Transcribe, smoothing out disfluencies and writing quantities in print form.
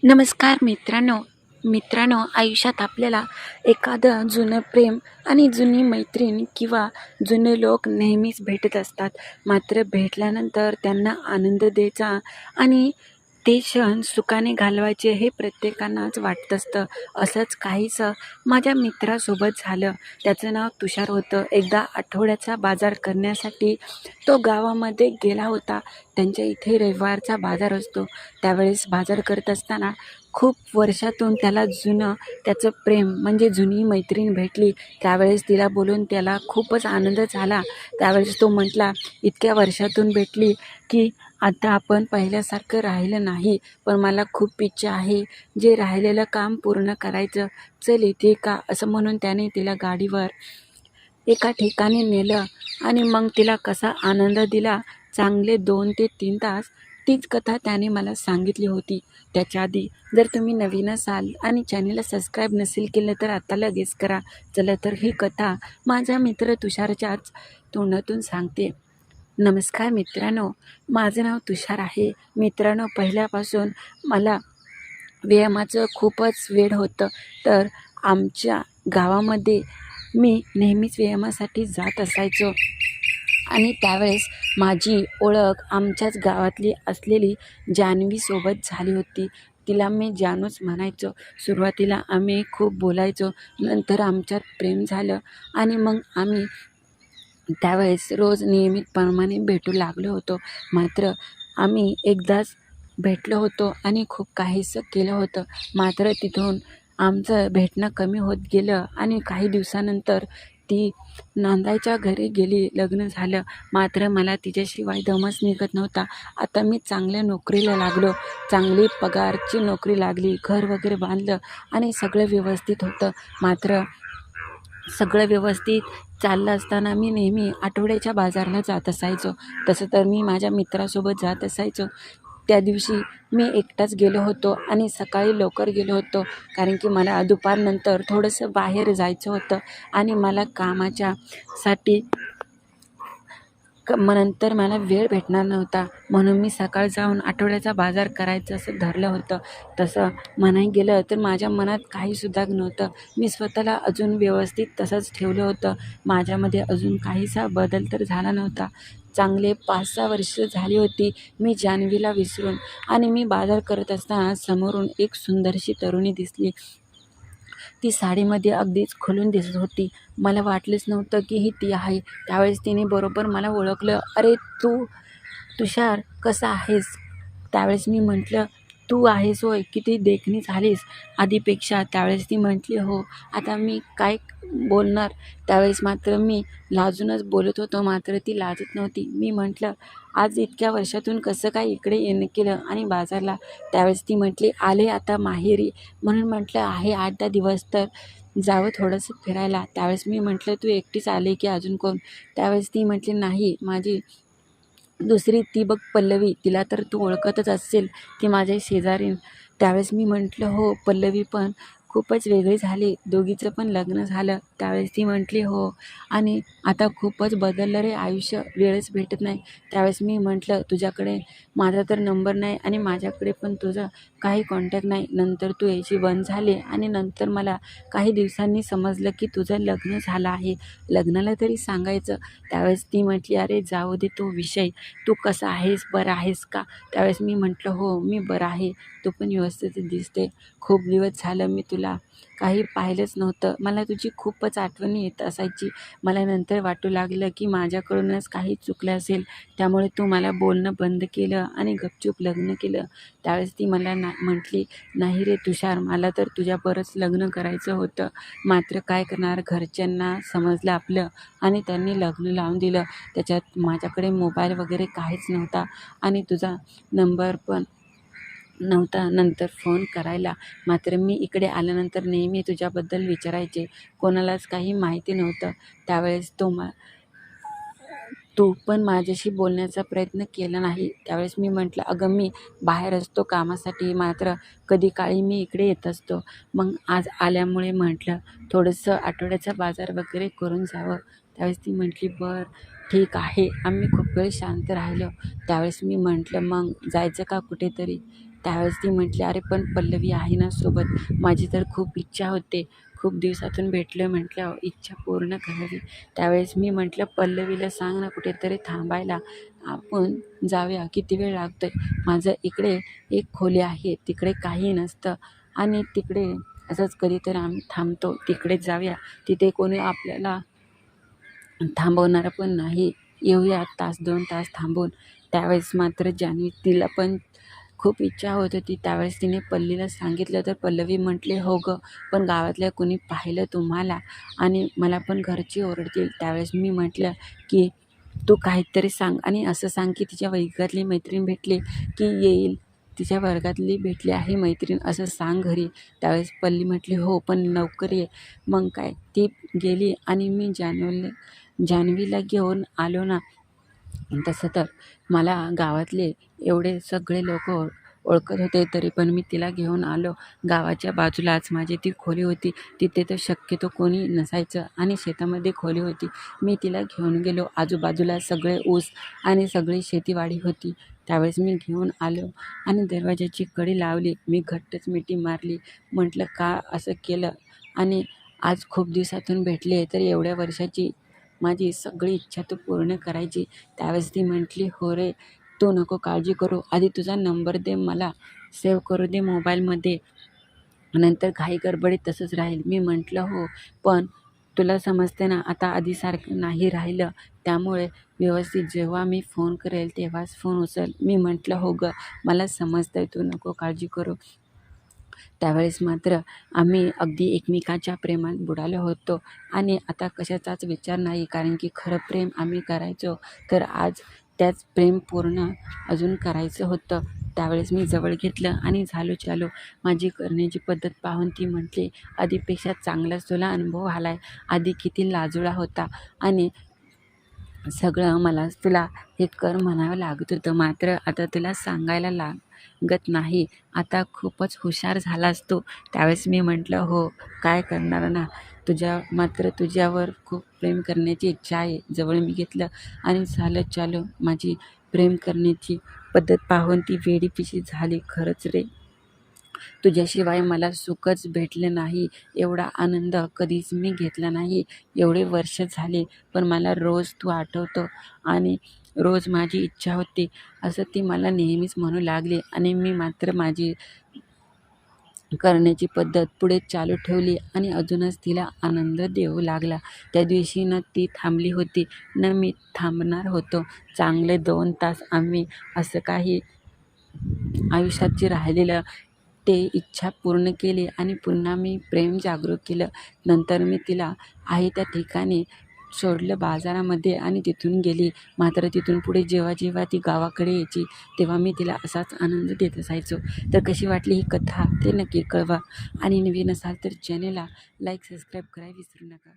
नमस्कार मित्रांनो. आयुष्यात आपल्याला एखादं जुनं प्रेम आणि जुनी मैत्रीण किंवा जुने लोक नेहमीच भेटत असतात. मात्र भेटल्यानंतर त्यांना आनंद द्यायचा आणि ते क्षण सुखाने घालवायचे हे प्रत्येकांनाच वाटत असतं. असंच काहीसं माझ्या मित्रासोबत झालं. त्याचं नाव तुषार होतं. एकदा आठवड्याचा बाजार करण्यासाठी तो गावामध्ये गेला होता. त्यांच्या इथे रविवारचा बाजार असतो. त्यावेळेस बाजार करत असताना खूप वर्षातून त्याला जुनं त्याचं प्रेम म्हणजे जुनी मैत्रीण भेटली. त्यावेळेस तिला बोलून त्याला खूपच आनंद झाला. त्यावेळेस तो म्हटला, "इतक्या वर्षातून भेटली की आता आपण पहिल्यासारखं राहिलं नाही, पण मला खूप इच्छा आहे जे राहिलेलं काम पूर्ण करायचं. चल इथे का?" असं म्हणून त्याने तिला गाडीवर एका ठिकाणी नेलं आणि मग तिला कसा आनंद दिला. चांगले 2 ते 3 तास तीच कथा त्याने मला सांगितली होती. त्याच्या आधी जर तुम्ही नवीन असाल आणि चॅनेलला सबस्क्राईब नसेल केलं तर आता लगेच करा. चला तर ही कथा माझा मित्र तुषारच्याच तोंडातून सांगते. नमस्कार मित्रांनो, माझं नाव तुषार आहे. मित्रांनो, पहिल्यापासून मला व्यायामाचं खूपच वेड होतं. तर आमच्या गावामध्ये मी नेहमीच व्यायामासाठी जात असायचो आणि त्यावेळेस माझी ओळख आमच्याच गावातली असलेली जान्हवीसोबत झाली होती. तिला मी जानूच म्हणायचो. सुरुवातीला आम्ही खूप बोलायचो. नंतर आमच्यात प्रेम झालं आणि मग आम्ही त्यावेळेस रोज नियमितप्रमाणे भेटू लागलो होतो. मात्र आम्ही एकदाच भेटलो होतो आणि खूप काहीसं केलं होतं. मात्र तिथून आमचं भेटणं कमी होत गेलं आणि काही दिवसानंतर ती नंदाच्या घरी गेली. लग्न झालं. मात्र मला तिच्याशिवाय दमच निघत नव्हता. आता मी चांगल्या नोकरीला लागलो. चांगली पगारची नोकरी लागली. घर वगैरे बांधलं आणि सगळं व्यवस्थित होतं. मात्र सगळं व्यवस्थित चाललं असताना मी नेहमी आठवड्याच्या बाजारला जात असायचो. तसं तर मी माझ्या मित्रासोबत जात असायचो. त्या दिवशी मी एकटाच गेलो होतो आणि सकाळी लवकर गेलो होतो. कारण की मला दुपारनंतर थोडंसं बाहेर जायचं होतं आणि मला कामाच्या साठी नंतर मला वेळ भेटणार नव्हता. म्हणून मी सकाळ जाऊन आठवड्याचा बाजार करायचं असं ठरलं होतं. तसं म्हणाय गेलं तर माझ्या मनात काहीसुद्धा नव्हतं. मी स्वतःला अजून व्यवस्थित तसंच ठेवलं होतं. माझ्यामध्ये अजून काहीसा बदल तर झाला नव्हता. चांगले 5-6 वर्ष झाली होती मी जान्हवीला विसरून आणि मी बाजार करत असताना समोरून एक सुंदरशी तरुणी दिसली. ती साडीमध्ये अगदीच खुलून दिसत होती. मला वाटलंच नव्हतं की ही ती आहे. त्यावेळेस तिने बरोबर मला ओळखलं. "अरे तू तुषार, कसा आहेस?" त्यावेळेस मी म्हटलं, "तू आहेस होय, किती देखणी झालीस आधीपेक्षा." त्यावेळेस ती म्हटली, "हो." आता मी काय बोलणार? त्यावेळेस मात्र मी लाजूनच बोलत होतो. मात्र ती लाजत नव्हती. मी म्हटलं, "आज इतक्या वर्षातून कसं काय इकडे येणं केलं आणि बाजारला?" त्यावेळेस ती म्हटली, "आले आता माहेरी." म्हणून म्हटलं, "आहे 8-10 दिवस तर जावं थोडंसं फिरायला." त्यावेळेस मी म्हटलं, "तू एकटीच आली की अजून कोण?" त्यावेळेस ती म्हटली, "नाही, माझी दुसरी ती बघ पल्लवी, तिला तर तू ओळखतच असशील, ती माझ्या शेजारीण." त्यावेळेस मी म्हटलं, "हो." पल्लवी पण खूपच वेगळी झाली. दोघीचं पण लग्न झालं. त्यावेळेस ती म्हटली, "हो आणि आता खूपच बदललं रे आयुष्य, वेळच भेटत नाही." त्यावेळेस मी म्हटलं, "तुझ्याकडे माझा तर नंबर नाही आणि माझ्याकडे पण तुझं काही कॉन्टॅक्ट नाही. नंतर तू यायची बंद झाली आणि नंतर मला काही दिवसांनी समजलं की तुझं लग्न झालं आहे. लग्नाला तरी सांगायचं." त्यावेळेस ती म्हटली, "अरे जाऊ दे तो विषय. तू कसा आहेस? बरं आहेस का?" त्यावेळेस मी म्हटलं, "हो, मी बरं आहे. तू पण व्यवस्थित दिसते. खूप दिवस झालं मी तुला काही पाहिलंच नव्हतं. मला तुझी खूपच आठवण येत असायची. मला नंतर वाटू लागलं की माझ्याकडूनच काही चुकलं असेल. त्यामुळे तू मला बोलणं बंद केलं आणि गपचूप लग्न केलं." त्यावेळेस ती मला म्हटली, "नाही रे तुषार, मला तर तुझ्याबरोबरच लग्न करायचं होतं. मात्र काय करणार, घरच्यांना समजलं आपलं आणि त्यांनी लग्न लावून दिलं. त्याच्यात माझ्याकडे मोबाईल वगैरे काहीच नव्हता आणि तुझा नंबर पण नव्हता नंतर फोन करायला. मात्र मी इकडे आल्यानंतर नेहमी तुझ्याबद्दल विचारायचे. कोणालाच काही माहिती नव्हतं. त्यावेळेस तू पण माझ्याशी बोलण्याचा प्रयत्न केला नाही." त्यावेळेस मी म्हटलं, "अगं मी बाहेर असतो कामासाठी, मात्र कधी काळी मी इकडे येत असतो. मग आज आल्यामुळे म्हटलं थोडंसं आठवड्याचा बाजार वगैरे करून जावं." त्यावेळेस ती म्हटली, "बरं ठीक आहे." आम्ही खूप वेळ शांत राहिलो. त्यावेळेस मी म्हटलं, "मग जायचं का कुठेतरी?" त्यावेळेस ती म्हटली, "अरे पण पल्लवी आहे ना सोबत, माझी तर खूप इच्छा होते, खूप दिवसातून भेटलो म्हटल्यावर इच्छा पूर्ण करावी." त्यावेळेस मी म्हटलं, "पल्लवीला सांग ना कुठेतरी थांबायला, आपण जाऊया, किती वेळ लागतोय? माझं इकडे एक खोली आहे, तिकडे काही नसतं आणि तिकडे असंच कधीतरी आम्ही थांबतो, तिकडे जाऊया, तिथे कोणी आपल्याला थांबवणारं पण नाही, येऊया तास 2 तास थांबून." त्यावेळेस मात्र जान्हवी तिला पण खूप इच्छा होत होती. त्यावेळेस तिने पल्लीला सांगितलं, तर पल्लवी म्हटली, "हो गं, पण गावातल्या कोणी पाहिलं तुम्हाला आणि मला पण घरचे ओरडतील." त्यावेळेस मी म्हटलं, की "तू काहीतरी सांग आणि असं सांग, की तिच्या वर्गातली मैत्रीण भेटली की येईल, तिच्या वर्गातली भेटली आहे मैत्रीण असं सांग घरी." त्यावेळेस पल्ली म्हटली, "हो, पण लवकर ये." मग काय ती गेली आणि मी जान्हवीला घेऊन आलो ना. तसं तर मला गावातले एवढे सगळे लोकं ओळखत होते, तरी पण मी तिला घेऊन आलो. गावाच्या बाजूलाच माझी ती खोली होती. तिथे तर शक्यतो कोणी नसायचं आणि शेतामध्ये खोली होती. मी तिला घेऊन गेलो. आजूबाजूला सगळे ऊस आणि सगळी शेतीवाडी होती. त्यावेळेस मी घेऊन आलो आणि दरवाजाची कडी लावली. मी घट्टच मिठी मारली. म्हटलं, "का असं केलं? आणि आज खूप दिवसातून भेटले, तर एवढ्या वर्षाची माझी सगळी इच्छा तू पूर्ण करायची." त्यावेळेस ती म्हटली, "हो रे, तू नको काळजी करू. आधी तुझा नंबर दे, मला सेव्ह करू दे मोबाईलमध्ये. नंतर घाई गडबडीत तसंच राहील." मी म्हटलं, "हो, पण तुला समजते ना, आता आधीसारखं नाही राहिलं. त्यामुळे व्यवस्थित जेव्हा मी फोन करेल तेव्हाच फोन उचल." मी म्हटलं, "हो गं, मला समजतंय, तू नको काळजी करू." त्यावेळेस मात्र आम्ही अगदी एकमेकाच्या प्रेमात बुडालो होतो आणि आता कशाचाच विचार नाही, कारण की खरं प्रेम आम्ही करायचो, तर आज त्याच प्रेम पूर्ण अजून करायचं होतं. त्यावेळेस मी जवळ घेतलं आणि झालो चालू. माझी करण्याची पद्धत पाहून ती म्हटली, "आधीपेक्षा चांगलाच तुला अनुभव आला आधी किती लाजुळा होता आणि सगळं मलाच तुला हे कर म्हणावं लागत होतं, मात्र आता तुला सांगायला लागत नाही. आता खूपच हुशार झालास तू." त्यावेळेस मी म्हटलं, "हो, काय करणार ना, तुझ्यावर खूप प्रेम करण्याची इच्छा आहे." जवळ मी घेतलं आणि झालं चालू. माझी प्रेम करण्याची पद्धत पाहून ती वेडीपिशी झाली. "खरंच रे, तुझ्याशिवाय मला सुखच भेटलं नाही. एवढा आनंद कधीच मी घेतला नाही. एवढे वर्ष झाले, पण मला रोज तू आठवतो आणि रोज माझी इच्छा होती." असं ती मला नेहमीच म्हणू लागली आणि मी मात्र माझी करण्याची पद्धत पुढे चालू ठेवली आणि अजूनच तिला आनंद देऊ लागला. त्या दिवशी ना ती थांबली होती, ना मी थांबणार होतो. चांगले 2 तास आम्ही असं काही आयुष्यात जे राहिलेलं ते इच्छा पूर्ण केली आणि पुन्हा मी प्रेम जागरूक केलं. नंतर मी तिला आहे त्या ठिकाणी सोडलं बाजारामध्ये आणि तिथून गेली. मात्र तिथून पुढे जेव्हा ती गावाकडे यायची, तेव्हा मी तिला असाच आनंद देत असायचो. तर कशी वाटली ही कथा ते नक्की कळवा आणि नवीन असाल तर चॅनेलला लाईक, सबस्क्राईब करायला विसरू नका.